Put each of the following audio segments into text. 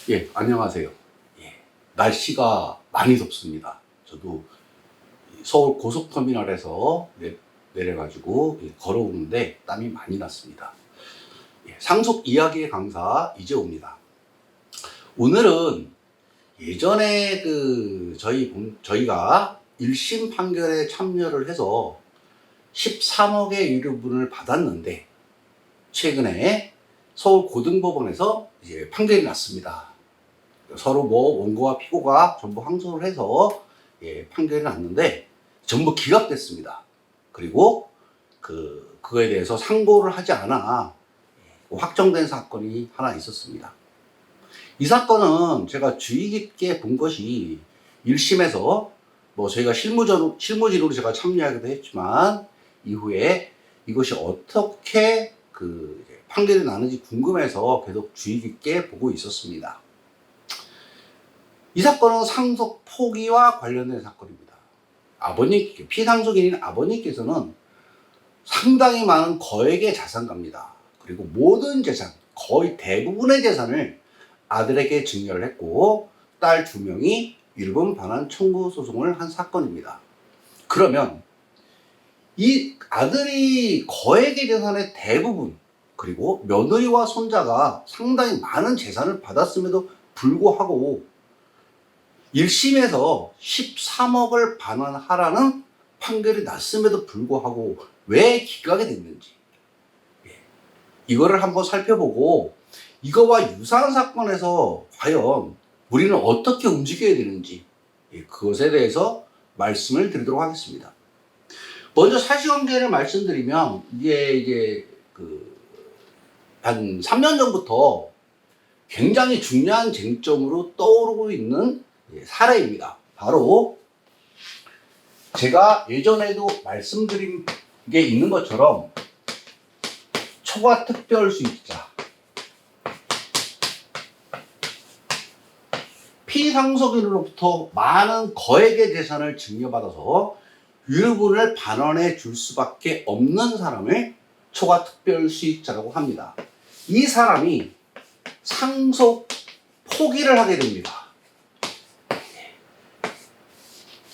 예, 안녕하세요. 예, 날씨가 많이 덥습니다. 저도 서울 고속터미널에서 내려가지고 걸어오는데 땀이 많이 났습니다. 예, 상속 이야기의 강사 이재호입니다. 오늘은 예전에 저희가 1심 판결에 참여를 해서 13억의 유류분을 받았는데 최근에 서울 고등법원에서 이제 판결이 났습니다. 서로 원고와 피고가 전부 항소를 해서 판결이 났는데 전부 기각됐습니다. 그리고 그거에 대해서 상고를 하지 않아 확정된 사건이 하나 있었습니다. 이 사건은 제가 주의 깊게 본 것이 1심에서 저희가 실무진으로 제가 참여하기도 했지만 이후에 이것이 어떻게 판결이 나는지 궁금해서 계속 주의 깊게 보고 있었습니다. 이 사건은 상속 포기와 관련된 사건입니다. 피상속인인 아버님께서는 상당히 많은 거액의 자산가입니다. 그리고 모든 재산, 거의 대부분의 재산을 아들에게 증여를 했고 딸 2명이 유류분 반환 청구 소송을 한 사건입니다. 그러면 이 아들이 거액의 재산의 대부분, 그리고 며느리와 손자가 상당히 많은 재산을 받았음에도 불구하고 1심에서 13억을 반환하라는 판결이 났음에도 불구하고 왜 기각이 됐는지 이거를 한번 살펴보고 이거와 유사한 사건에서 과연 우리는 어떻게 움직여야 되는지 그것에 대해서 말씀을 드리도록 하겠습니다. 먼저 사실관계를 말씀드리면 이게 한 3년 전부터 굉장히 중요한 쟁점으로 떠오르고 있는 사례입니다. 바로 제가 예전에도 말씀드린 게 있는 것처럼 초과특별수익자, 피상속인으로부터 많은 거액의 재산을 증여받아서 유류분을 반환해 줄 수밖에 없는 사람을 초과특별수익자라고 합니다. 이 사람이 상속 포기를 하게 됩니다.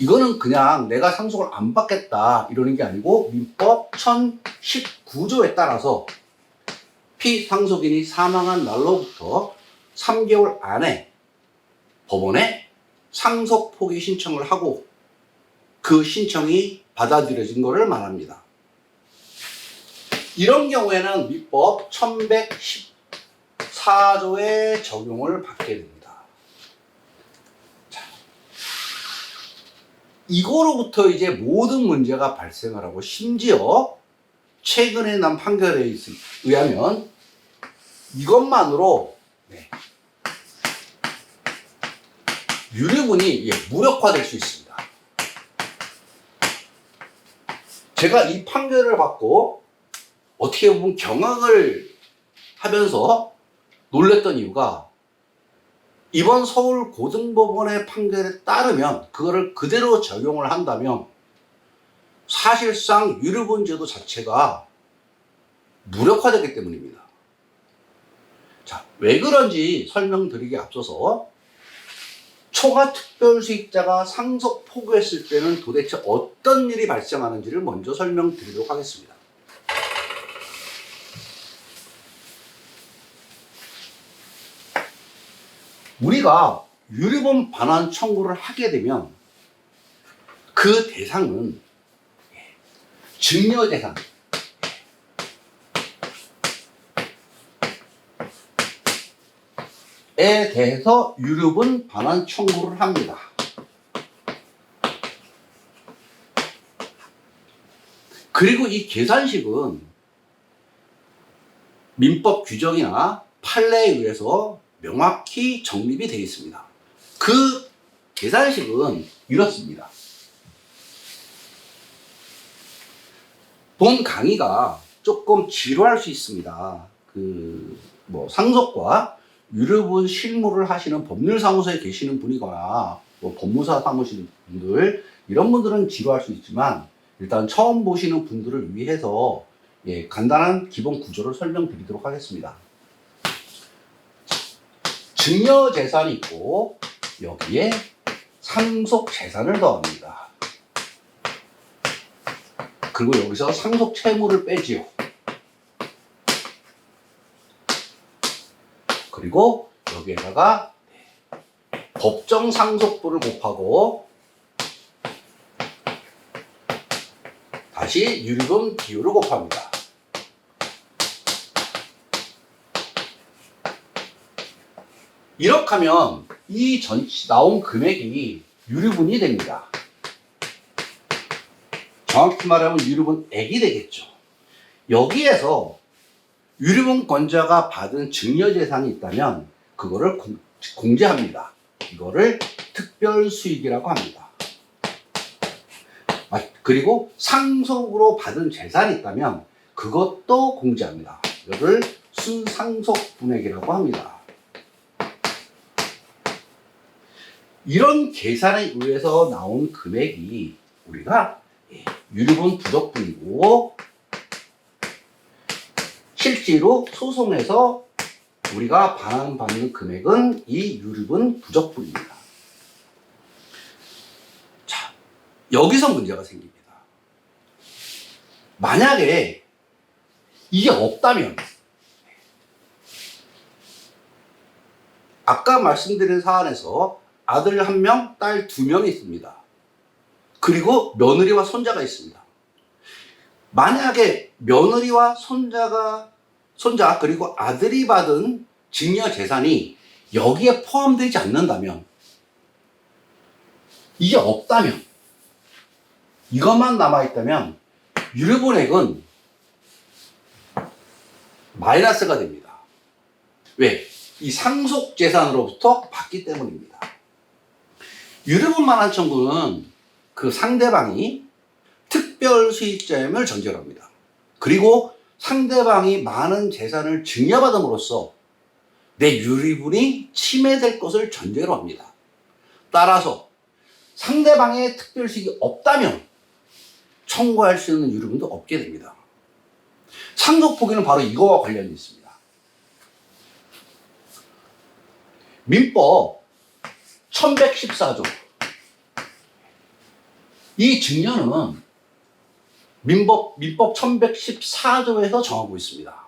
이거는 그냥 내가 상속을 안 받겠다 이러는 게 아니고 민법 1019조에 따라서 피상속인이 사망한 날로부터 3개월 안에 법원에 상속 포기 신청을 하고 그 신청이 받아들여진 것을 말합니다. 이런 경우에는 민법 1114조의 적용을 받게 됩니다. 이거로부터 이제 모든 문제가 발생을 하고 심지어 최근에 난 판결에 의하면 이것만으로 유류분이 무력화될 수 있습니다. 제가 이 판결을 받고 어떻게 보면 경악을 하면서 놀랬던 이유가 이번 서울 고등법원의 판결에 따르면 그거를 그대로 적용을 한다면 사실상 유류분 제도 자체가 무력화되기 때문입니다. 자, 왜 그런지 설명드리기 앞서서 초과특별수익자가 상속 포기했을 때는 도대체 어떤 일이 발생하는지를 먼저 설명드리도록 하겠습니다. 우리가 유류분 반환 청구를 하게 되면 그 대상은 증여재산에 대해서 유류분 반환 청구를 합니다. 그리고 이 계산식은 민법 규정이나 판례에 의해서 명확히 정립이 되어 있습니다. 그 계산식은 이렇습니다. 본 강의가 조금 지루할 수 있습니다. 상속과 유류분 실무를 하시는 법률사무소에 계시는 분이거나 법무사 사무실 분들, 이런 분들은 지루할 수 있지만 일단 처음 보시는 분들을 위해서 간단한 기본 구조를 설명드리도록 하겠습니다. 증여재산이 있고 여기에 상속재산을 더합니다. 그리고 여기서 상속채무를 빼지요. 그리고 여기에다가 법정상속분을 곱하고 다시 유류분 비율을 곱합니다. 이렇게 하면 이 나온 금액이 유류분이 됩니다. 정확히 말하면 유류분액이 되겠죠. 여기에서 유류분권자가 받은 증여재산이 있다면 그거를 공제합니다. 이거를 특별수익이라고 합니다. 그리고 상속으로 받은 재산이 있다면 그것도 공제합니다. 이거를 순상속분액이라고 합니다. 이런 계산에 의해서 나온 금액이 우리가 유류분 부적분이고 실제로 소송에서 우리가 반환받는 금액은 이 유류분 부적분입니다. 자, 여기서 문제가 생깁니다. 만약에 이게 없다면 아까 말씀드린 사안에서 아들 1명, 딸 2명이 있습니다. 그리고 며느리와 손자가 있습니다. 만약에 며느리와 손자 그리고 아들이 받은 증여재산이 여기에 포함되지 않는다면, 이게 없다면, 이것만 남아있다면 유류분액은 마이너스가 됩니다. 왜? 이 상속재산으로부터 받기 때문입니다. 유류분 반환 청구는 그 상대방이 특별수익자임을 전제로 합니다. 그리고 상대방이 많은 재산을 증여받음으로써 내 유류분이 침해될 것을 전제로 합니다. 따라서 상대방의 특별수익이 없다면 청구할 수 있는 유류분도 없게 됩니다. 상속포기는 바로 이거와 관련이 있습니다. 민법 1114조. 이 증여는 민법 1114조에서 정하고 있습니다.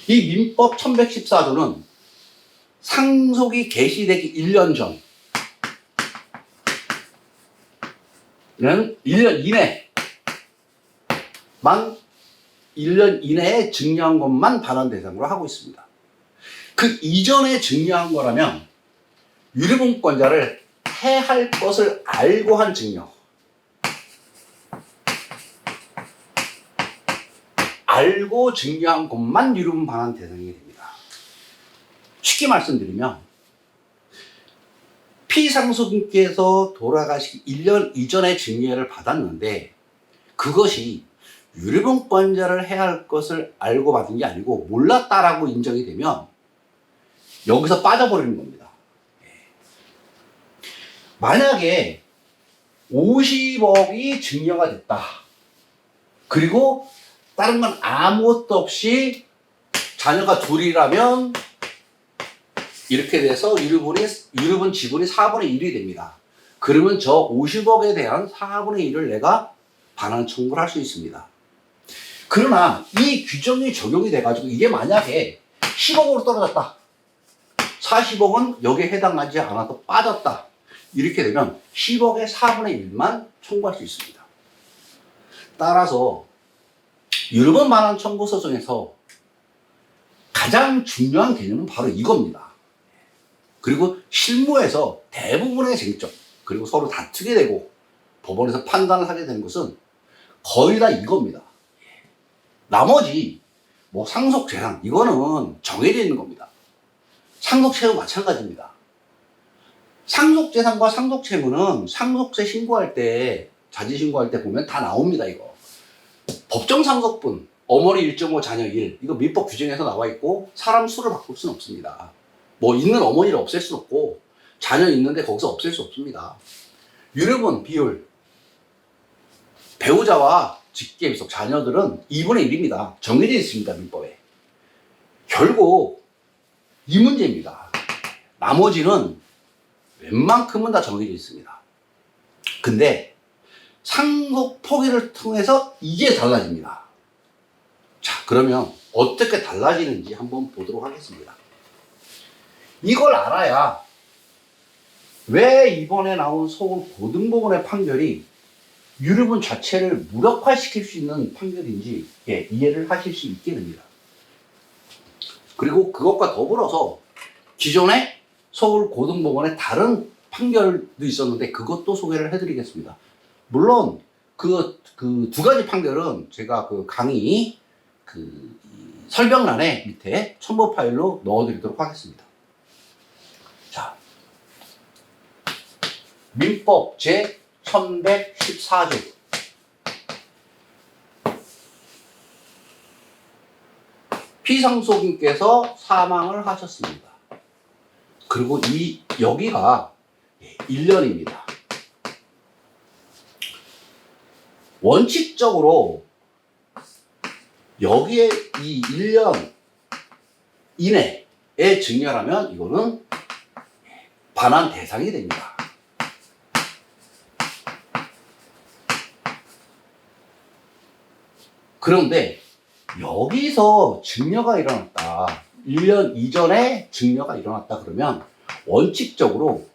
이 민법 1114조는 상속이 개시되기 1년 전, 1년 이내에 증여한 것만 반환 대상으로 하고 있습니다. 그 이전에 증여한 거라면 유류분권자를 해할 것을 알고 한 증여, 알고 증여한 것만 유류분 반환 대상이 됩니다. 쉽게 말씀드리면 피상속인께서 돌아가시기 1년 이전에 증여를 받았는데 그것이 유류분권자를 해야 할 것을 알고 받은 게 아니고 몰랐다라고 인정이 되면 여기서 빠져버리는 겁니다. 만약에 50억이 증여가 됐다. 그리고 다른 건 아무것도 없이 자녀가 둘이라면 이렇게 돼서 유류분 지분이 4분의 1이 됩니다. 그러면 저 50억에 대한 4분의 1을 내가 반환 청구를 할 수 있습니다. 그러나 이 규정이 적용이 돼가지고 이게 만약에 10억으로 떨어졌다. 40억은 여기에 해당하지 않아서 빠졌다. 이렇게 되면 10억의 4분의 1만 청구할 수 있습니다. 따라서 유류분 반환 청구 소송에서 가장 중요한 개념은 바로 이겁니다. 그리고 실무에서 대부분의 쟁점, 그리고 서로 다투게 되고 법원에서 판단을 하게 되는 것은 거의 다 이겁니다. 나머지 뭐 상속재산 이거는 정해져 있는 겁니다. 상속채무 마찬가지입니다. 상속재산과 상속채무는 상속세 신고할 때, 자진신고할 때 보면 다 나옵니다. 이거 법정상속분, 어머니 1.5 자녀 1, 이거 민법 규정에서 나와 있고 사람 수를 바꿀 수는 없습니다. 뭐 있는 어머니를 없앨 수는 없고 자녀 있는데 거기서 없앨 수 없습니다. 유류분 비율, 배우자와 직계비속 자녀들은 2분의 1입니다. 정해져 있습니다. 민법에. 결국 이 문제입니다. 나머지는 웬만큼은 다 정해져 있습니다. 근데 상속 포기를 통해서 이게 달라집니다. 자, 그러면 어떻게 달라지는지 한번 보도록 하겠습니다. 이걸 알아야 왜 이번에 나온 서울 고등법원의 판결이 유류분 자체를 무력화시킬 수 있는 판결인지 이해를 하실 수 있게 됩니다. 그리고 그것과 더불어서 기존에 서울 고등법원의 다른 판결도 있었는데 그것도 소개를 해드리겠습니다. 물론 그 두 가지 판결은 제가 그 강의 설명란에 밑에 첨부 파일로 넣어드리도록 하겠습니다. 자, 민법 제 1114조 피상속인께서 사망을 하셨습니다. 그리고 여기가 1년입니다. 원칙적으로 여기에 이 1년 이내에 증여하면 이거는 반환 대상이 됩니다. 그런데 여기서 증여가 일어났다. 1년 이전에 증여가 일어났다 그러면 원칙적으로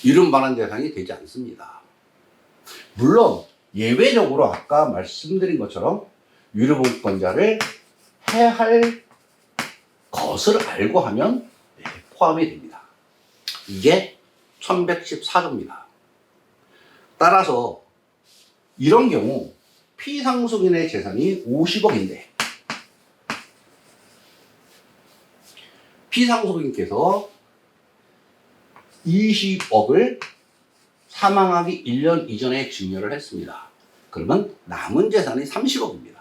이름 반환 대상이 되지 않습니다. 물론 예외적으로 아까 말씀드린 것처럼 유류분권자를 해할 것을 알고 하면 포함이 됩니다. 이게 1114조입니다. 따라서 이런 경우 피상속인의 재산이 50억인데 피상속인께서 20억을 사망하기 1년 이전에 증여를 했습니다. 그러면 남은 재산이 30억입니다.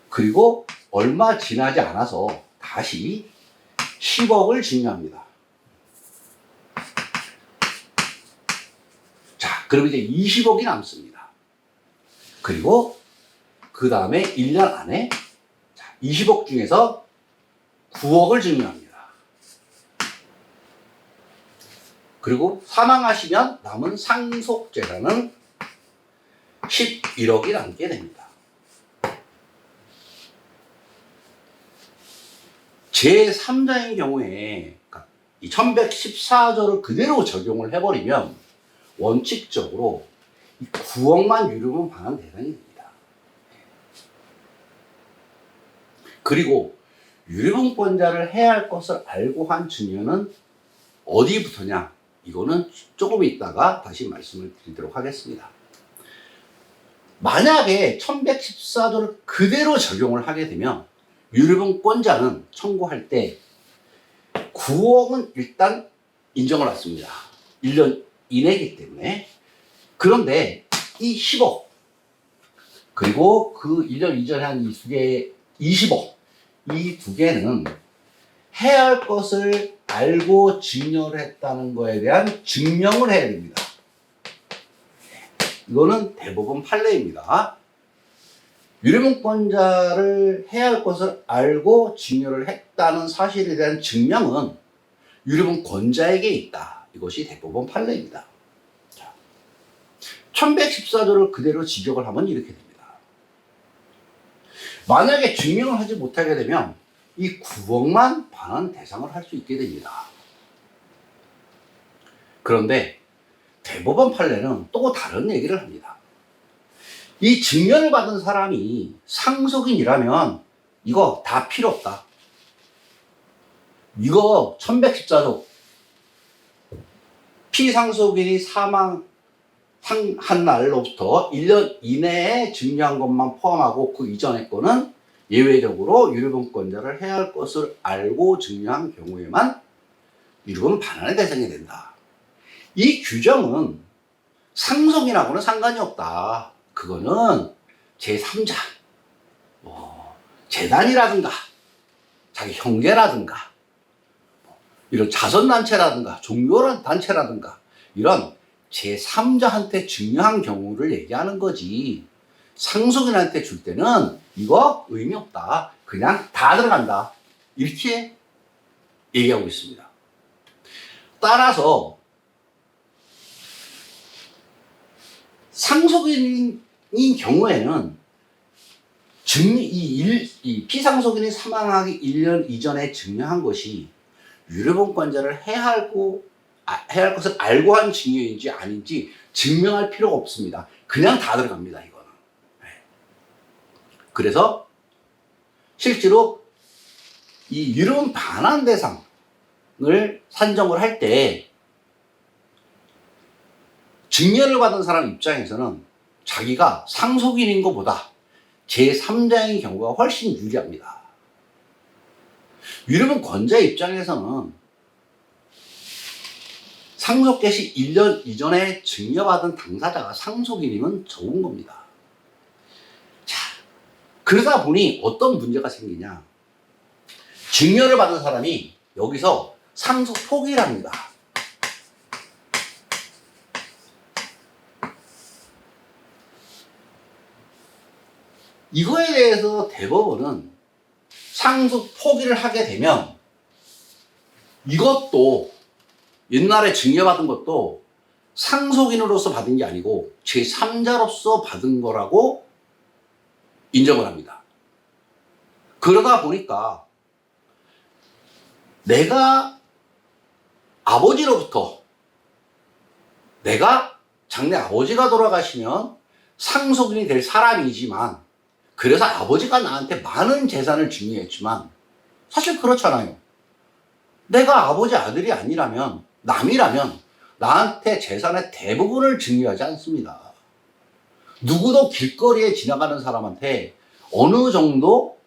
그리고 얼마 지나지 않아서 다시 10억을 증여합니다. 자, 그럼 이제 20억이 남습니다. 그리고 그 다음에 1년 안에 20억 중에서 9억을 증여합니다. 그리고 사망하시면 남은 상속재산은 11억이 남게 됩니다. 제3자인 경우에 이 1114조를 그대로 적용을 해버리면 원칙적으로 9억만 유류분 반환 대상이 됩니다. 그리고 유류분권자를 해야 할 것을 알고 한 증여는 어디부터냐? 이거는 조금 있다가 다시 말씀을 드리도록 하겠습니다. 만약에 1114조를 그대로 적용을 하게 되면 유류분권자는 청구할 때 9억은 일단 인정을 받습니다. 1년 이내이기 때문에. 그런데 이 10억 그리고 그 1년 이전에 한 이 두 개 20억 이 두 개는 해야 할 것을 알고 증여를 했다는 거에 대한 증명을 해야 됩니다. 이거는 대법원 판례입니다. 유류분권자를 해야 할 것을 알고 증여를 했다는 사실에 대한 증명은 유류분권자에게 있다. 이것이 대법원 판례입니다. 1114조를 그대로 직역을 하면 이렇게 됩니다. 만약에 증명을 하지 못하게 되면 이 9억만 반환 대상을 할 수 있게 됩니다. 그런데 대법원 판례는 또 다른 얘기를 합니다. 이 증여를 받은 사람이 상속인이라면 이거 다 필요 없다. 이거 1114조 피상속인이 사망한 날로부터 1년 이내에 증여한 것만 포함하고 그 이전의 거는 예외적으로 유류분권자를 해야 할 것을 알고 증여한 경우에만 유류분 반환의 대상이 된다. 이 규정은 상속인하고는 상관이 없다. 그거는 제3자, 재단이라든가 자기 형제라든가 이런 자선단체라든가 종교단체라든가 이런 제3자한테 증여한 경우를 얘기하는 거지. 상속인한테 줄 때는 이거 의미 없다. 그냥 다 들어간다. 이렇게 얘기하고 있습니다. 따라서 상속인인 경우에는 이 피상속인이 사망하기 1년 이전에 증여한 것이 유류분권자를 해할 것을 알고 한 증여인지 아닌지 증명할 필요가 없습니다. 그냥 다 들어갑니다, 이거는. 그래서 실제로 이 유류분 반환 대상을 산정을 할 때 증여를 받은 사람 입장에서는 자기가 상속인인 것보다 제3자인 경우가 훨씬 유리합니다. 유류분 권자 입장에서는 상속 개시 1년 이전에 증여받은 당사자가 상속인이면 좋은 겁니다. 자, 그러다 보니 어떤 문제가 생기냐. 증여를 받은 사람이 여기서 상속 포기를 합니다. 이거에 대해서 대법원은 상속 포기를 하게 되면 이것도 옛날에 증여받은 것도 상속인으로서 받은 게 아니고 제3자로서 받은 거라고 인정을 합니다. 그러다 보니까 내가 아버지로부터 내가 장래 아버지가 돌아가시면 상속인이 될 사람이지만 그래서 아버지가 나한테 많은 재산을 증여했지만 사실 그렇잖아요. 내가 아버지 아들이 아니라면 남이라면 나한테 재산의 대부분을 증여하지 않습니다. 누구도 길거리에 지나가는 사람한테 어느 정도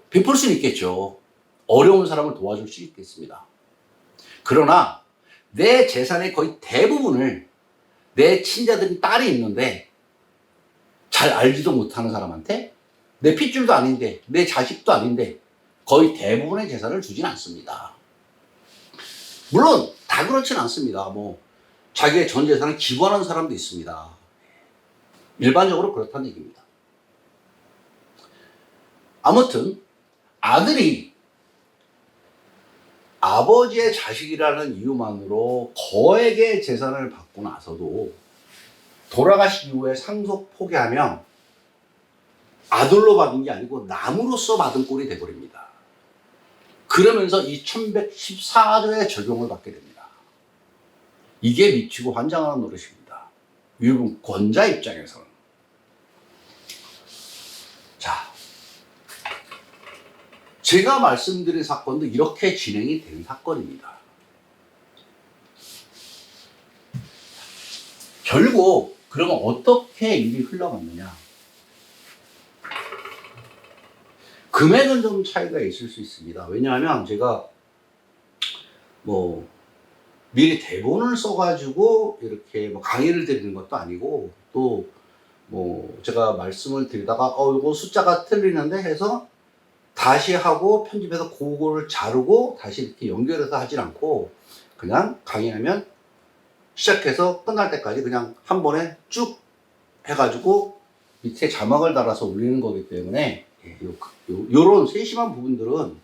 베풀 수는 있겠죠. 어려운 사람을 도와줄 수 있겠습니다. 그러나 내 재산의 거의 대부분을 내 친자들이 딸이 있는데 잘 알지도 못하는 사람한테 내 핏줄도 아닌데 내 자식도 아닌데 거의 대부분의 재산을 주진 않습니다. 물론 다 그렇진 않습니다. 자기의 전 재산을 기부하는 사람도 있습니다. 일반적으로 그렇다는 얘기입니다. 아무튼 아들이 아버지의 자식이라는 이유만으로 거액의 재산을 받고 나서도 돌아가신 이후에 상속 포기하면 아들로 받은 게 아니고 남으로서 받은 꼴이 돼버립니다. 그러면서 이 1114조의 적용을 받게 됩니다. 이게 미치고 환장하는 노릇입니다. 유류분 권자 입장에서는. 자, 제가 말씀드린 사건도 이렇게 진행이 된 사건입니다. 결국 그러면 어떻게 일이 흘러갔느냐. 금액은 좀 차이가 있을 수 있습니다. 왜냐하면 제가 미리 대본을 써가지고 이렇게 강의를 드리는 것도 아니고 또 제가 말씀을 드리다가 이거 숫자가 틀리는데 해서 다시 하고 편집해서 그거를 자르고 다시 이렇게 연결해서 하진 않고 그냥 강의하면 시작해서 끝날 때까지 그냥 한 번에 쭉 해가지고 밑에 자막을 달아서 올리는 거기 때문에 요런 세심한 부분들은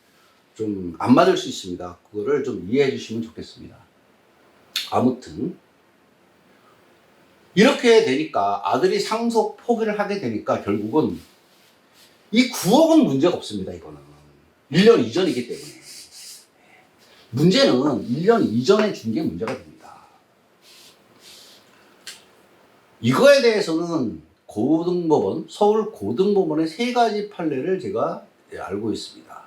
좀 안 맞을 수 있습니다. 그거를 좀 이해해 주시면 좋겠습니다. 아무튼 이렇게 되니까 아들이 상속 포기를 하게 되니까 결국은 이 9억은 문제가 없습니다. 이거는 1년 이전이기 때문에 문제는 1년 이전에 준 게 문제가 됩니다. 이거에 대해서는 고등법원, 서울 고등법원의 3가지 판례를 제가 알고 있습니다.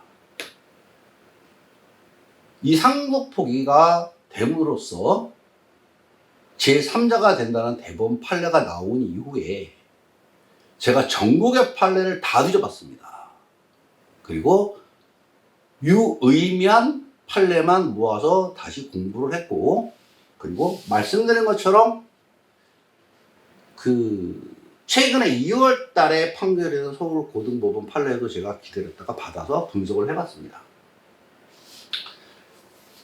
이 상속 포기가 됨으로써 제3자가 된다는 대법원 판례가 나온 이후에 제가 전국의 판례를 다 뒤져봤습니다. 그리고 유의미한 판례만 모아서 다시 공부를 했고, 그리고 말씀드린 것처럼 최근에 2월 달에 판결에서 서울 고등법원 판례도 제가 기다렸다가 받아서 분석을 해봤습니다.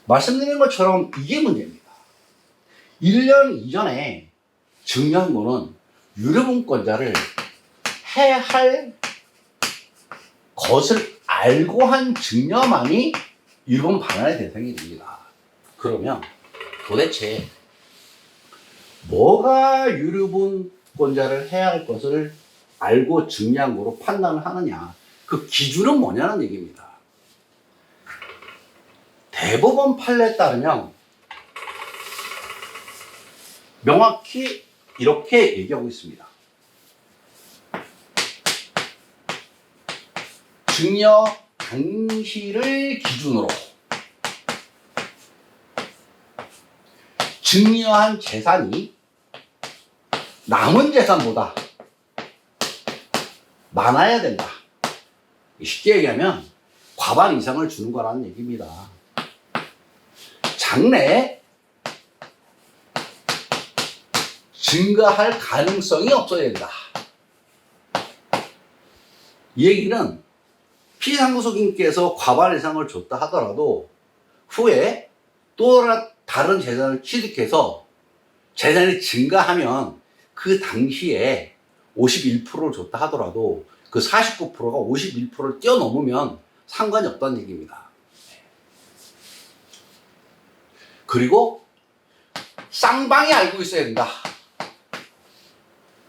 말씀드린 것처럼 이게 문제입니다. 1년 이전에 증여한 거는 유류분권자를 해할 것을 알고 한 증여만이 유류분 반환의 대상이 됩니다. 그러면 도대체 뭐가 유류분권자를 해야 할 것을 알고 증명한 거로 판단을 하느냐, 그 기준은 뭐냐는 얘기입니다. 대법원 판례에 따르면 명확히 이렇게 얘기하고 있습니다. 증여 당시를 기준으로 증여한 재산이 남은 재산보다 많아야 된다. 쉽게 얘기하면 과반 이상을 주는 거라는 얘기입니다. 장래에 증가할 가능성이 없어야 된다. 이 얘기는 피상속인께서 과반 이상을 줬다 하더라도 후에 또 다른 재산을 취득해서 재산이 증가하면 그 당시에 51%를 줬다 하더라도 그 49%가 51%를 뛰어넘으면 상관이 없다는 얘기입니다. 그리고 쌍방이 알고 있어야 된다.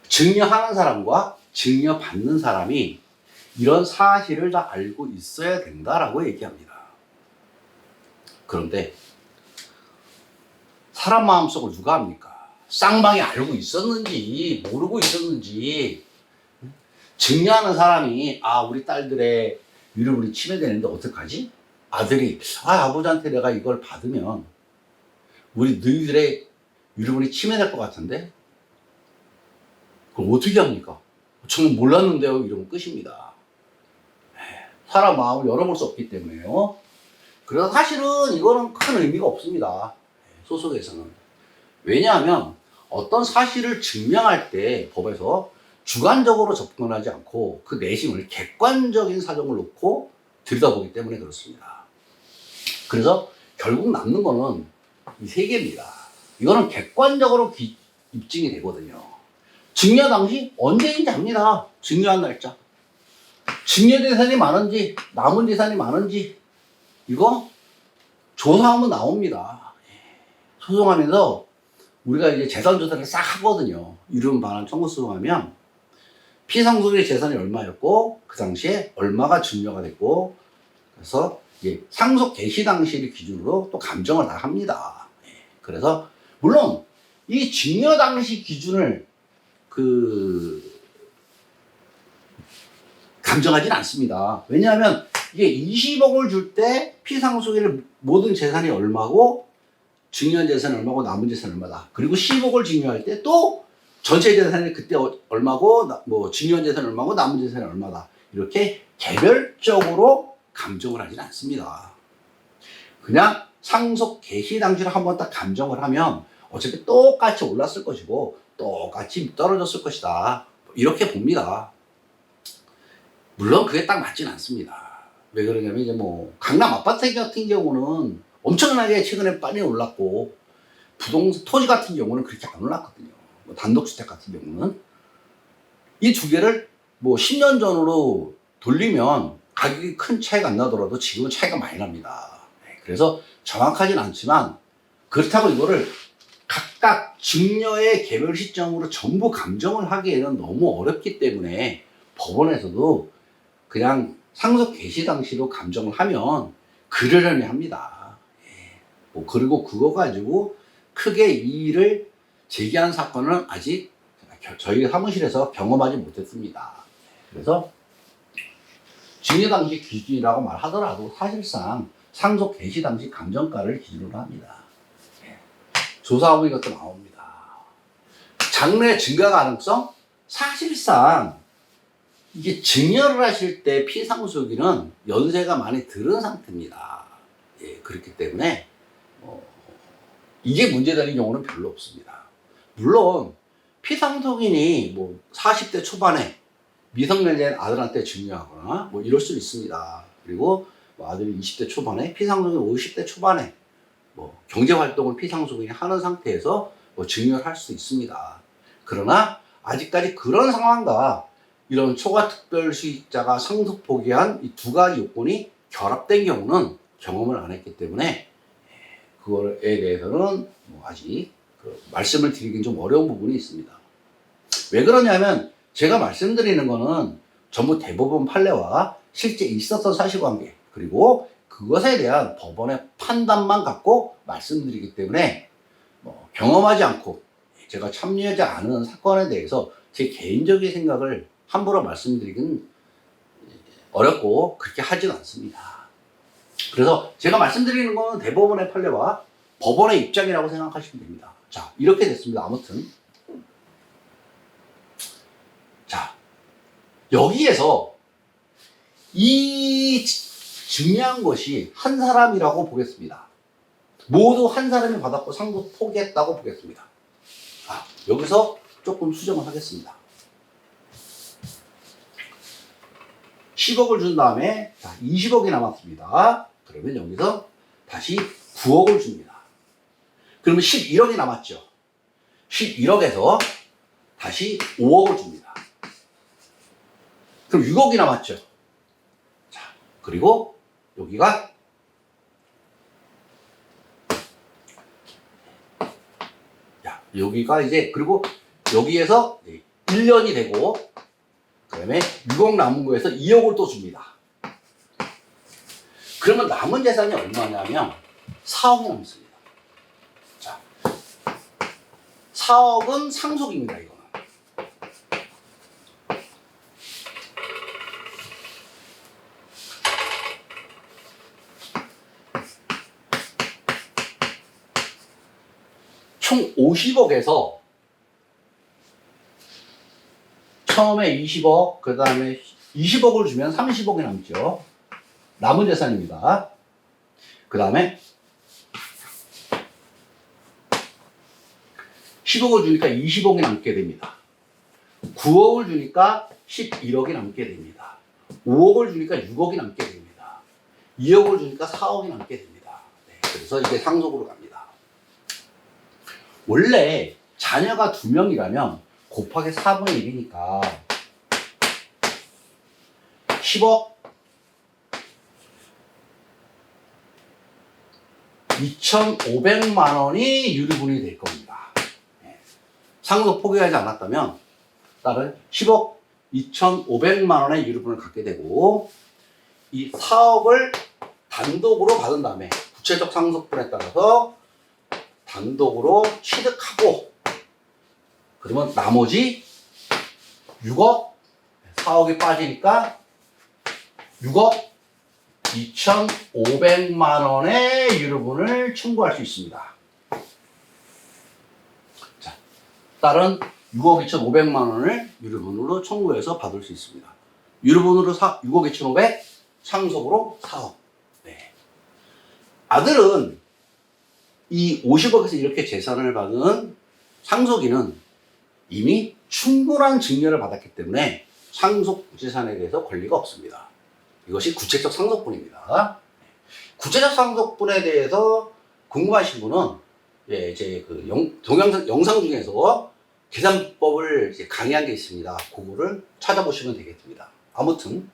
증여하는 사람과 증여받는 사람이 이런 사실을 다 알고 있어야 된다라고 얘기합니다. 그런데 사람 마음속을 누가 압니까? 쌍방이 알고 있었는지 모르고 있었는지. 증여하는 사람이 우리 딸들의 유류분이 침해되는데 어떡하지? 아들이 아버지한테 내가 이걸 받으면 우리 너희들의 유류분이 침해될 것 같은데 그럼 어떻게 합니까? 저는 몰랐는데요. 이러면 끝입니다. 사람 마음을 열어볼 수 없기 때문에요. 그래서 사실은 이거는 큰 의미가 없습니다. 소속에서는. 왜냐하면 어떤 사실을 증명할 때 법에서 주관적으로 접근하지 않고 그 내심을 객관적인 사정을 놓고 들여다보기 때문에 그렇습니다. 그래서 결국 남는 거는 이 세 개입니다. 이거는 객관적으로 입증이 되거든요. 증여 당시 언제인지 압니다. 증여한 날짜. 증여 재산이 많은지 남은 재산이 많은지 이거 조사하면 나옵니다. 소송하면서 우리가 이제 재산 조사를 싹 하거든요. 이름 반환 청구 소송하면 피상속의 재산이 얼마였고 그 당시에 얼마가 증여가 됐고 그래서 상속 개시 당시를 기준으로 또 감정을 다 합니다. 그래서 물론 이 증여 당시 기준을 감정하진 않습니다. 왜냐하면 이게 20억을 줄 때 피상속의 모든 재산이 얼마고 증여한 재산이 얼마고 남은 재산이 얼마다. 그리고 10억을 증여할 때 또 전체 재산이 그때 얼마고 뭐 증여한 재산이 얼마고 남은 재산이 얼마다. 이렇게 개별적으로 감정을 하진 않습니다. 그냥 상속 개시 당시를 한번 딱 감정을 하면 어차피 똑같이 올랐을 것이고 똑같이 떨어졌을 것이다. 이렇게 봅니다. 물론 그게 딱 맞진 않습니다. 왜 그러냐면 이제 뭐 강남 아파트 같은 경우는 엄청나게 최근에 빨리 올랐고 토지 같은 경우는 그렇게 안 올랐거든요. 뭐 단독주택 같은 경우는 이 두 개를 뭐 10년 전으로 돌리면 가격이 큰 차이가 안 나더라도 지금은 차이가 많이 납니다. 그래서 정확하진 않지만 그렇다고 이거를 각각 증여의 개별 시점으로 전부 감정을 하기에는 너무 어렵기 때문에 법원에서도 그냥 상속 개시 당시로 감정을 하면 그러려니 합니다. 그리고 그거 가지고 크게 이의를 제기한 사건은 아직 저희 사무실에서 경험하지 못했습니다. 그래서 증여 당시 기준이라고 말하더라도 사실상 상속 개시 당시 감정가를 기준으로 합니다. 조사하면 이것도 나옵니다. 장래 증가 가능성? 사실상 이게 증여를 하실 때 피상속인은 연세가 많이 들은 상태입니다. 그렇기 때문에 이게 문제되는 경우는 별로 없습니다. 물론 피상속인이 뭐 40대 초반에 미성년자인 아들한테 증여하거나 뭐 이럴 수 있습니다. 그리고 뭐 아들이 20대 초반에 피상속인 50대 초반에 뭐 경제활동을 피상속인이 하는 상태에서 뭐 증여를 할 수 있습니다. 그러나 아직까지 그런 상황과 이런 초과특별수익자가 상속 포기한 이 두 가지 요건이 결합된 경우는 경험을 안 했기 때문에 그거에 대해서는 뭐 아직 말씀을 드리긴 좀 어려운 부분이 있습니다. 왜 그러냐면 제가 말씀드리는 거는 전부 대부분 판례와 실제 있었던 사실관계 그리고 그것에 대한 법원의 판단만 갖고 말씀드리기 때문에 뭐 경험하지 않고 제가 참여하지 않은 사건에 대해서 제 개인적인 생각을 함부로 말씀드리긴 어렵고 그렇게 하진 않습니다. 그래서 제가 말씀드리는 건 대법원의 판례와 법원의 입장이라고 생각하시면 됩니다. 자, 이렇게 됐습니다. 아무튼 자, 여기에서 이 중요한 것이 한 사람이라고 보겠습니다. 모두 한 사람이 받았고 상속 포기했다고 보겠습니다. 아, 여기서 조금 수정을 하겠습니다. 10억을 준 다음에 자, 20억이 남았습니다. 그러면 여기서 다시 9억을 줍니다. 그러면 11억이 남았죠. 11억에서 다시 5억을 줍니다. 그럼 6억이 남았죠. 자, 그리고 여기가 여기가 이제 그리고 여기에서 1년이 되고 그 다음에 6억 남은 거에서 2억을 또 줍니다. 그러면 남은 재산이 얼마냐면 4억이 남습니다. 자, 4억은 상속입니다. 이거는. 총 50억에서 처음에 20억, 그 다음에 20억을 주면 30억이 남죠. 남은 재산입니다. 그 다음에 10억을 주니까 20억이 남게 됩니다. 9억을 주니까 11억이 남게 됩니다. 5억을 주니까 6억이 남게 됩니다. 2억을 주니까 4억이 남게 됩니다. 네, 그래서 이게 상속으로 갑니다. 원래 자녀가 2명이라면 곱하기 4분의 1이니까 10억 2,500만 원이 유류분이 될 겁니다. 상속 포기하지 않았다면 딸은 10억 2,500만 원의 유류분을 갖게 되고 이 4억을 단독으로 받은 다음에 구체적 상속분에 따라서 단독으로 취득하고 그러면 나머지 6억 4억이 빠지니까 6억 2,500만 원의 유류분을 청구할 수 있습니다. 자, 딸은 6억 2,500만 원을 유류분으로 청구해서 받을 수 있습니다. 유류분으로 6억 2,500, 상속으로 4억. 네. 아들은 이 50억에서 이렇게 재산을 받은 상속인은 이미 충분한 증여를 받았기 때문에 상속 재산에 대해서 권리가 없습니다. 이것이 구체적 상속분입니다. 구체적 상속분에 대해서 궁금하신 분은 제 그 동영상 영상 중에서 계산법을 이제 강의한 게 있습니다. 그거를 찾아보시면 되겠습니다. 아무튼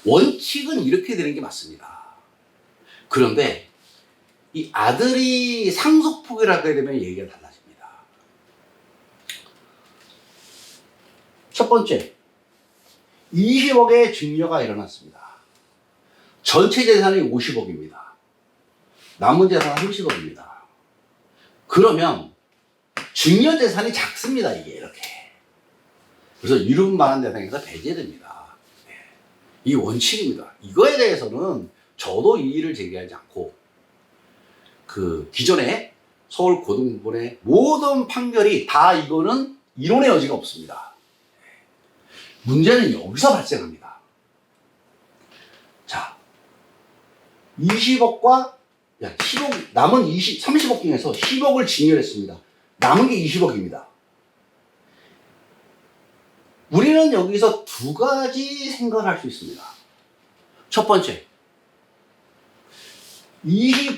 원칙은 이렇게 되는 게 맞습니다. 그런데 이 아들이 상속 포기를 하게 되면 얘기가 달라집니다. 첫 번째, 20억의 증여가 일어났습니다. 전체 재산이 50억입니다. 남은 재산은 30억입니다. 그러면 증여 재산이 작습니다. 이게 이렇게. 그래서 유류분 반환 대상에서 배제됩니다. 이 원칙입니다. 이거에 대해서는 저도 이의를 제기하지 않고 그 기존의 서울고등법원의 모든 판결이 다 이거는 이론의 여지가 없습니다. 문제는 여기서 발생합니다. 자, 20억과 10억, 남은 30억 중에서 10억을 증여했습니다. 남은 게 20억입니다. 우리는 여기서 두 가지 생각을 할 수 있습니다. 첫 번째,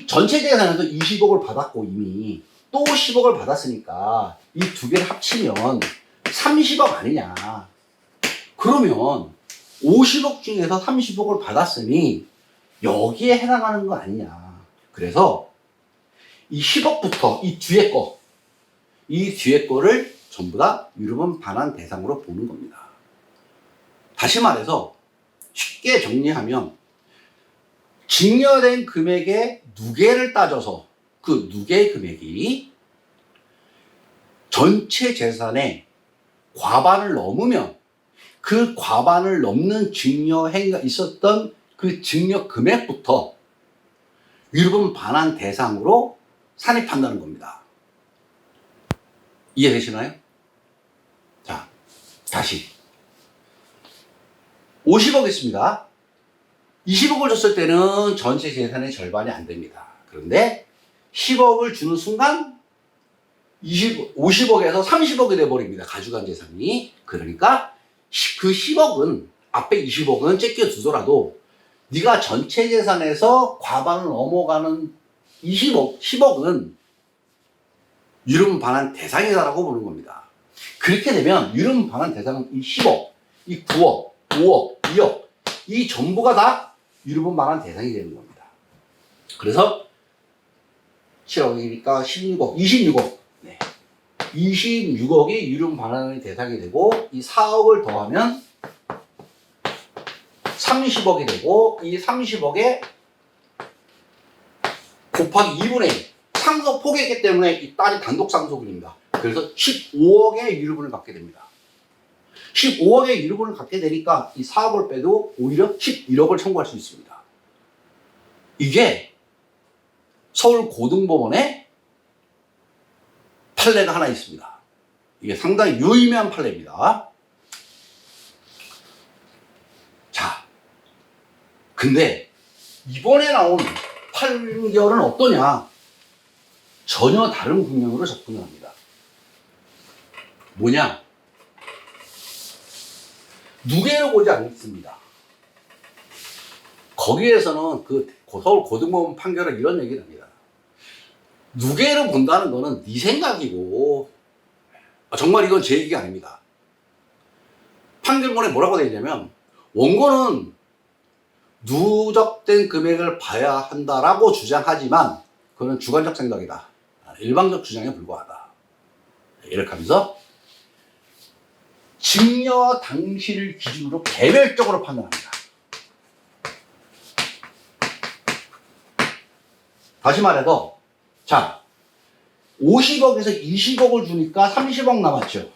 전체 재산에서 20억을 받았고 이미 또 10억을 받았으니까 이 두 개를 합치면 30억 아니냐. 그러면 50억 중에서 30억을 받았으니 여기에 해당하는 거 아니냐. 그래서 이 10억부터 이 뒤에 거를 전부 다 유류분 반환 대상으로 보는 겁니다. 다시 말해서 쉽게 정리하면 증여된 금액의 누계를 따져서 그 누계 금액이 전체 재산의 과반을 넘으면 그 과반을 넘는 증여 행위가 있었던 그 증여 금액부터 유류분 반환 대상으로 산입한다는 겁니다. 이해되시나요? 자, 다시 50억 있습니다. 20억을 줬을 때는 전체 재산의 절반이 안 됩니다. 그런데 10억을 주는 순간 50억에서 30억이 돼버립니다. 가져간 재산이. 그러니까 그 10억은 앞에 20억은 째껴 두더라도 네가 전체 재산에서 과반을 넘어가는 10억은 유류분 반환 대상이다라고 보는 겁니다. 그렇게 되면 유류분 반환 대상은 이 10억, 이 9억, 5억, 2억 이 전부가 다 유류분 반환 대상이 되는 겁니다. 그래서 7억이니까 16억, 26억. 네. 26억이 유류분 반환의 대상이 되고 이 4억을 더하면 30억이 되고 이 30억에 곱하기 2분의 1 상속 포기했기 때문에 이 딸이 단독 상속인입니다. 그래서 15억의 유류분을 갖게 됩니다. 15억의 유류분을 갖게 되니까 이 4억을 빼도 오히려 11억을 청구할 수 있습니다. 이게 서울 고등법원에 판례가 하나 있습니다. 이게 상당히 유의미한 판례입니다. 자, 근데 이번에 나온 판결은 어떠냐? 전혀 다른 국면으로 접근을 합니다. 뭐냐? 누계를 보지 않습니다. 거기에서는 그 서울 고등법원 판결은 이런 얘기를 합니다. 누계를 본다는 거는 네 생각이고, 정말 이건 제 얘기가 아닙니다. 판결문에 뭐라고 되어 있냐면, 원고는 누적된 금액을 봐야 한다라고 주장하지만, 그거는 주관적 생각이다. 일방적 주장에 불과하다. 이렇게 하면서, 증여 당시를 기준으로 개별적으로 판단합니다. 다시 말해서, 자, 50억에서 20억을 주니까 30억 남았죠.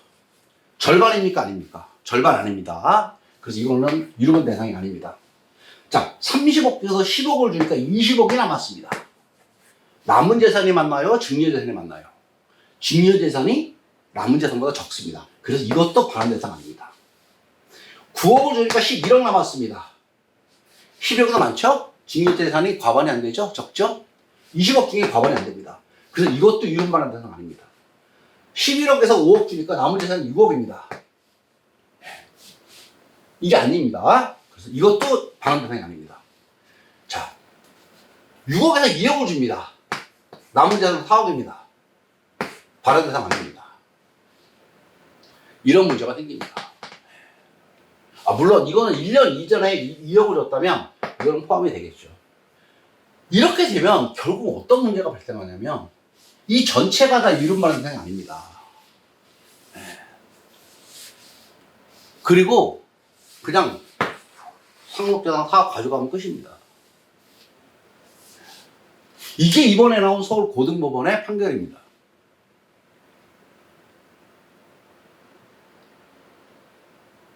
절반입니까? 아닙니까? 절반 아닙니다. 그래서 이거는 유류분 대상이 아닙니다. 자, 30억에서 10억을 주니까 20억이 남았습니다. 남은 재산이 맞나요? 증여 재산이 맞나요? 증여 재산이 남은 재산보다 적습니다. 그래서 이것도 반환 대상 아닙니다. 9억을 주니까 11억 남았습니다. 11억보다 많죠? 증여 재산이 과반이 안 되죠? 적죠? 20억 중에 과반이 안 됩니다. 그래서 이것도 유류분 반환 대상 아닙니다. 11억에서 5억 주니까 남은 재산이 6억입니다. 이게 아닙니다. 그래서 이것도 반환 대상이 아닙니다. 자, 6억에서 2억을 줍니다. 남은 재산은 4억입니다. 반환 대상 아닙니다. 이런 문제가 생깁니다. 물론 이거는 1년 이전에 2억을 줬다면 이거는 포함이 되겠죠. 이렇게 되면 결국 어떤 문제가 발생하냐면 이 전체가 다 유류분 반환 대상이 아닙니다. 그리고 그냥 상속재산 다 가져가면 끝입니다. 이게 이번에 나온 서울 고등법원의 판결입니다.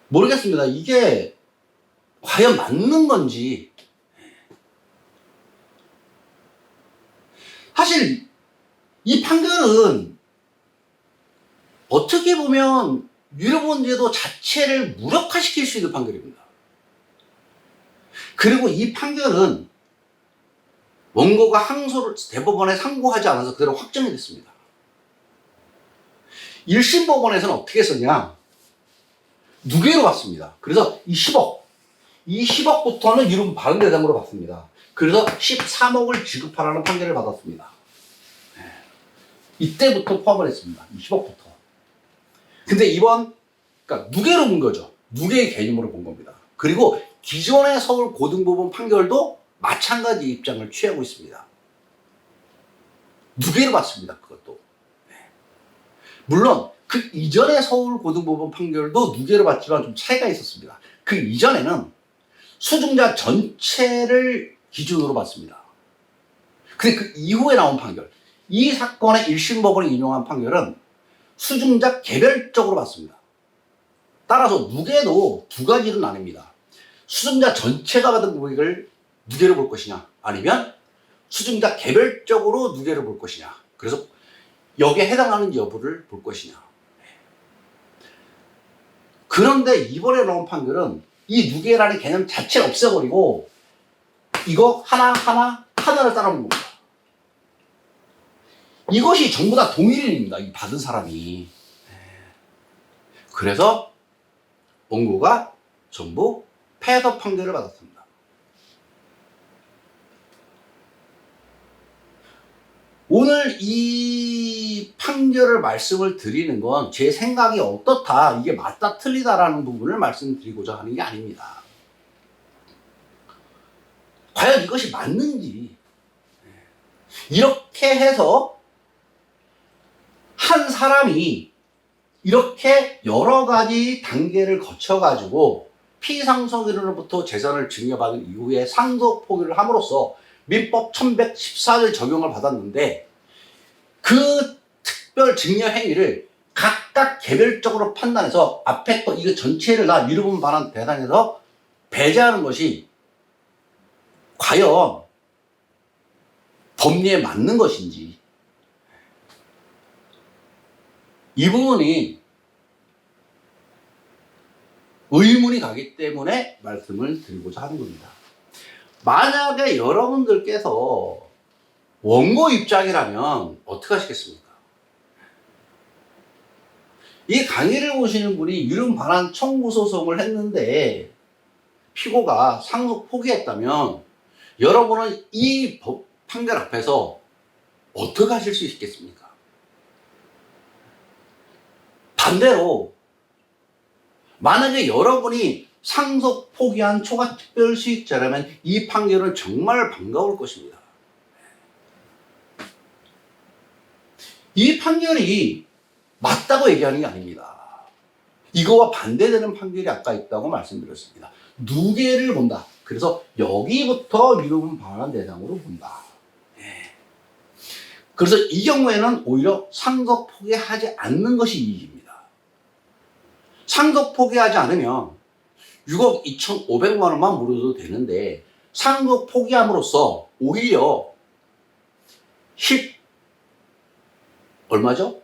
모르겠습니다. 이게 과연 맞는 건지. 사실 이 판결은 어떻게 보면 유류분 제도 자체를 무력화시킬 수 있는 판결입니다. 그리고 이 판결은 원고가 항소를 대법원에 상고하지 않아서 그대로 확정이 됐습니다. 1심 법원에서는 어떻게 했었냐? 누계로 봤습니다. 그래서 이 10억부터는 유류분 반환 대상으로 봤습니다. 그래서 13억을 지급하라는 판결을 받았습니다. 이때부터 포함을 했습니다. 20억부터. 근데 그러니까 누계로 본 거죠. 누계의 개념으로 본 겁니다. 그리고 기존의 서울 고등법원 판결도 마찬가지 입장을 취하고 있습니다. 무게를 받습니다. 그것도. 물론 그 이전의 서울고등법원 판결도 무게를 받지만 좀 차이가 있었습니다. 그 이전에는 수증자 전체를 기준으로 봤습니다. 근데 그 이후에 나온 판결, 이 사건의 1심 법원이 인용한 판결은 수증자 개별적으로 봤습니다. 따라서 무게도 두 가지로 나뉩니다. 수증자 전체가 받은 무게를 볼 것이냐, 아니면 수증자 개별적으로 무게를 볼 것이냐. 그래서 여기에 해당하는 여부를 볼 것이냐. 그런데 이번에 나온 판결은 이 무게라는 개념 자체를 없애버리고 이거 하나를 따라오는 겁니다. 이것이 전부 다 동일인입니다. 이 받은 사람이. 그래서 원고가 전부 패소 판결을 받았습니다. 오늘 이 판결을 말씀을 드리는 건 제 생각이 어떻다, 이게 맞다 틀리다라는 부분을 말씀드리고자 하는 게 아닙니다. 과연 이것이 맞는지, 이렇게 해서 한 사람이 이렇게 여러 가지 단계를 거쳐가지고 피상속인으로부터 재산을 증여받은 이후에 상속 포기를 함으로써 민법 1114를 적용을 받았는데, 그 특별 증여 행위를 각각 개별적으로 판단해서 앞에 거 이거 전체를 다 유류분 반환 대상에서 배제하는 것이 과연 법리에 맞는 것인지, 이 부분이 의문이 가기 때문에 말씀을 드리고자 하는 겁니다. 만약에 여러분들께서 원고 입장이라면 어떻게 하시겠습니까? 이 강의를 보시는 분이 유륜 반환 청구 소송을 했는데 피고가 상속 포기했다면 여러분은 이 법 판결 앞에서 어떻게 하실 수 있겠습니까? 반대로 만약에 여러분이 상속 포기한 초과 특별 수익자라면 이 판결은 정말 반가울 것입니다. 이 판결이 맞다고 얘기하는 게 아닙니다. 이거와 반대되는 판결이 아까 있다고 말씀드렸습니다. 누계를 본다. 그래서 여기부터 유류분 반환 대상으로 본다. 그래서 이 경우에는 오히려 상속 포기하지 않는 것이 이익입니다. 상속 포기하지 않으면 6억 2,500만 원만 물어도 되는데 상속 포기함으로써 오히려 얼마죠?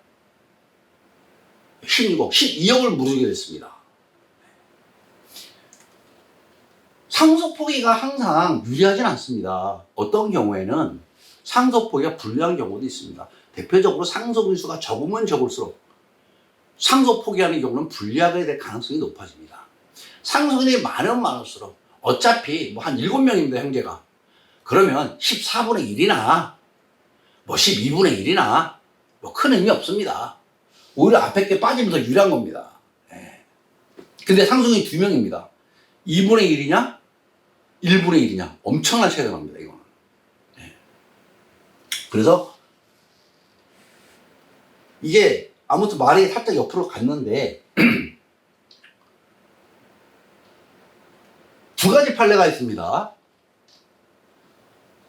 16억, 12억을 물게 됐습니다. 상속 포기가 항상 유리하진 않습니다. 어떤 경우에는 상속 포기가 불리한 경우도 있습니다. 대표적으로 상속 인수가 적으면 적을수록 상속 포기하는 경우는 불리하게 될 가능성이 높아집니다. 상속인이 많으면 많을수록 어차피 뭐 한 7명입니다, 형제가. 그러면 14분의 1이나 뭐 12분의 1이나 뭐 큰 의미 없습니다. 오히려 앞에 게 빠지면 더 유리한 겁니다. 근데 상속인이 2명입니다. 2분의 1이냐? 1분의 1이냐? 엄청난 차이가 납니다, 이거는. 그래서 이게 아무튼 말이 살짝 옆으로 갔는데 두 가지 판례가 있습니다.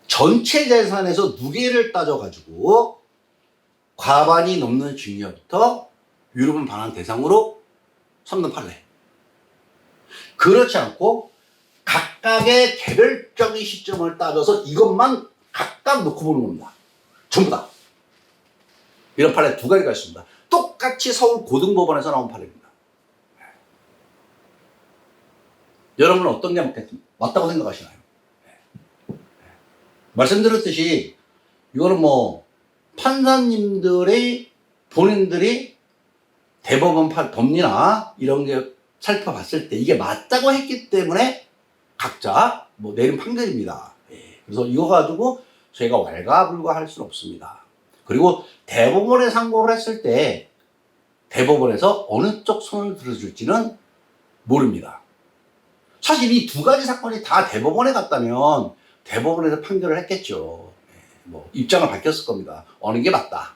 전체 재산에서 누계를 따져가지고 과반이 넘는 증여부터 유류분 반환 대상으로 삼는 판례. 그렇지 않고 각각의 개별적인 시점을 따져서 이것만 각각 놓고 보는 겁니다. 전부 다. 이런 판례 두 가지가 있습니다. 똑같이 서울고등법원에서 나온 판례입니다. 여러분은 어떤 게 맞다고 생각하시나요? 말씀드렸듯이 이거는 뭐 판사님들의 본인들이 대법원 법리나 이런 게 살펴봤을 때 이게 맞다고 했기 때문에 각자 뭐 내린 판결입니다. 그래서 이거 가지고 저희가 왈가불가할 수는 없습니다. 그리고 대법원에 상고를 했을 때 대법원에서 어느 쪽 손을 들어줄지는 모릅니다. 사실 이 두 가지 사건이 다 대법원에 갔다면 대법원에서 판결을 했겠죠. 뭐 입장을 밝혔을 겁니다. 어느 게 맞다.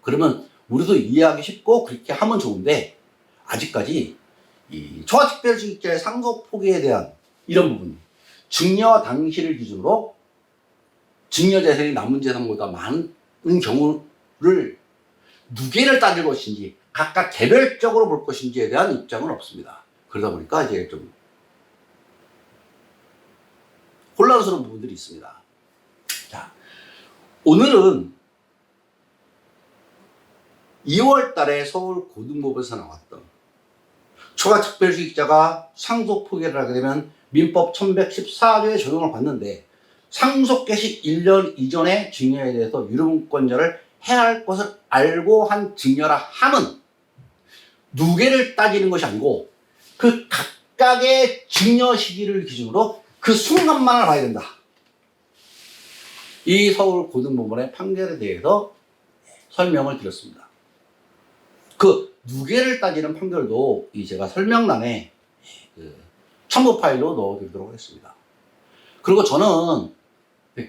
그러면 우리도 이해하기 쉽고 그렇게 하면 좋은데, 아직까지 이 초과특별수익자의 상속 포기에 대한 이런 부분, 증여 당시를 기준으로 증여 재산이 남은 재산보다 많은 경우를 누계를 따질 것인지 각각 개별적으로 볼 것인지에 대한 입장은 없습니다. 그러다 보니까 이제 좀 혼란스러운 부분들이 있습니다. 자, 오늘은 2월 달에 서울 고등법원에서 나왔던 초과특별수익자가 상속 포기를 하게 되면 민법 1114조에 적용을 받는데, 상속 개시 1년 이전의 증여에 대해서 유류분권자를 해야 할 것을 알고 한 증여라 함은 누계를 따지는 것이 아니고 그 각각의 증여 시기를 기준으로 그 순간만을 봐야 된다. 이 서울 고등법원의 판결에 대해서 설명을 드렸습니다. 그 누계를 따지는 판결도 제가 설명란에 첨부 파일로 넣어드리도록 하겠습니다. 그리고 저는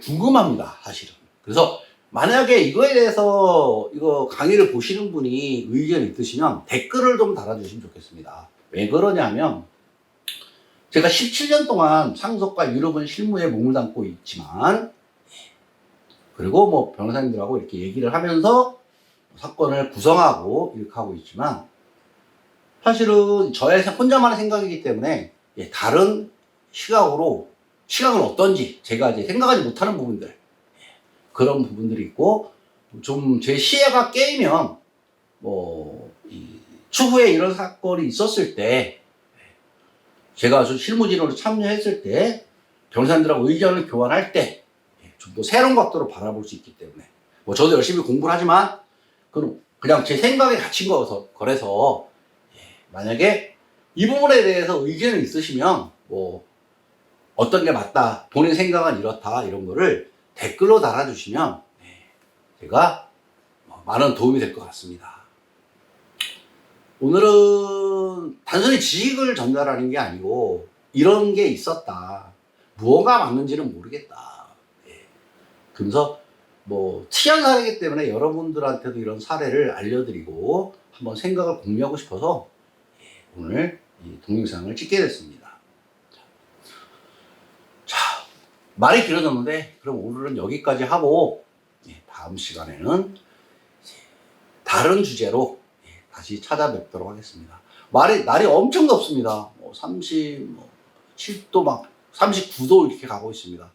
궁금합니다, 사실은. 그래서 만약에 이거에 대해서 이거 강의를 보시는 분이 의견이 있으시면 댓글을 좀 달아주시면 좋겠습니다. 왜 그러냐면, 제가 17년 동안 상속과 유류분 실무에 몸을 담고 있지만, 그리고 뭐 변호사님들하고 이렇게 얘기를 하면서 사건을 구성하고 이렇게 하고 있지만, 사실은 저의 혼자만의 생각이기 때문에 다른 시각을 어떤지 제가 이제 생각하지 못하는 부분들, 그런 부분들이 있고, 좀 제 시야가 깨이면 추후에 이런 사건이 있었을 때, 제가 실무진으로 참여했을 때 변호사님들하고 의견을 교환할 때 좀 더 새로운 각도로 바라볼 수 있기 때문에, 저도 열심히 공부를 하지만 그냥 제 생각에 갇힌 거라서, 만약에 이 부분에 대해서 의견이 있으시면 어떤 게 맞다, 본인 생각은 이렇다, 이런 거를 댓글로 달아주시면 제가 많은 도움이 될 것 같습니다. 오늘은 단순히 지식을 전달하는 게 아니고, 이런 게 있었다, 무엇가 맞는지는 모르겠다, 그래서 특이한 사례이기 때문에 여러분들한테도 이런 사례를 알려드리고 한번 생각을 공유하고 싶어서 오늘 이 동영상을 찍게 됐습니다. 자, 말이 길어졌는데 그럼 오늘은 여기까지 하고, 다음 시간에는 다른 주제로 다시 찾아뵙도록 하겠습니다. 날이 엄청 덥습니다. 37도 막 39도 이렇게 가고 있습니다.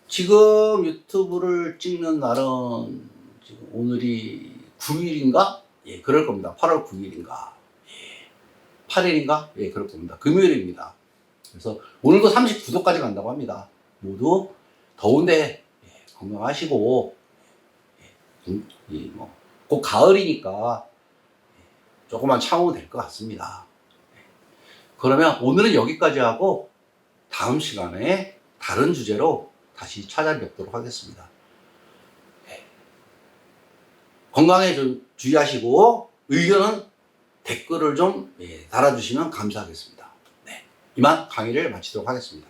지금 유튜브를 찍는 날은 지금 오늘이 9일인가? 그럴 겁니다. 8월 9일인가? 8일인가? 그럴 겁니다. 금요일입니다. 그래서 오늘도 39도까지 간다고 합니다. 모두 더운데 건강하시고, 곧 가을이니까 조금만 참으면 될 것 같습니다. 그러면 오늘은 여기까지 하고 다음 시간에 다른 주제로 다시 찾아뵙도록 하겠습니다. 건강에 좀 주의하시고 의견은 댓글을 좀 달아주시면 감사하겠습니다. 이만 강의를 마치도록 하겠습니다.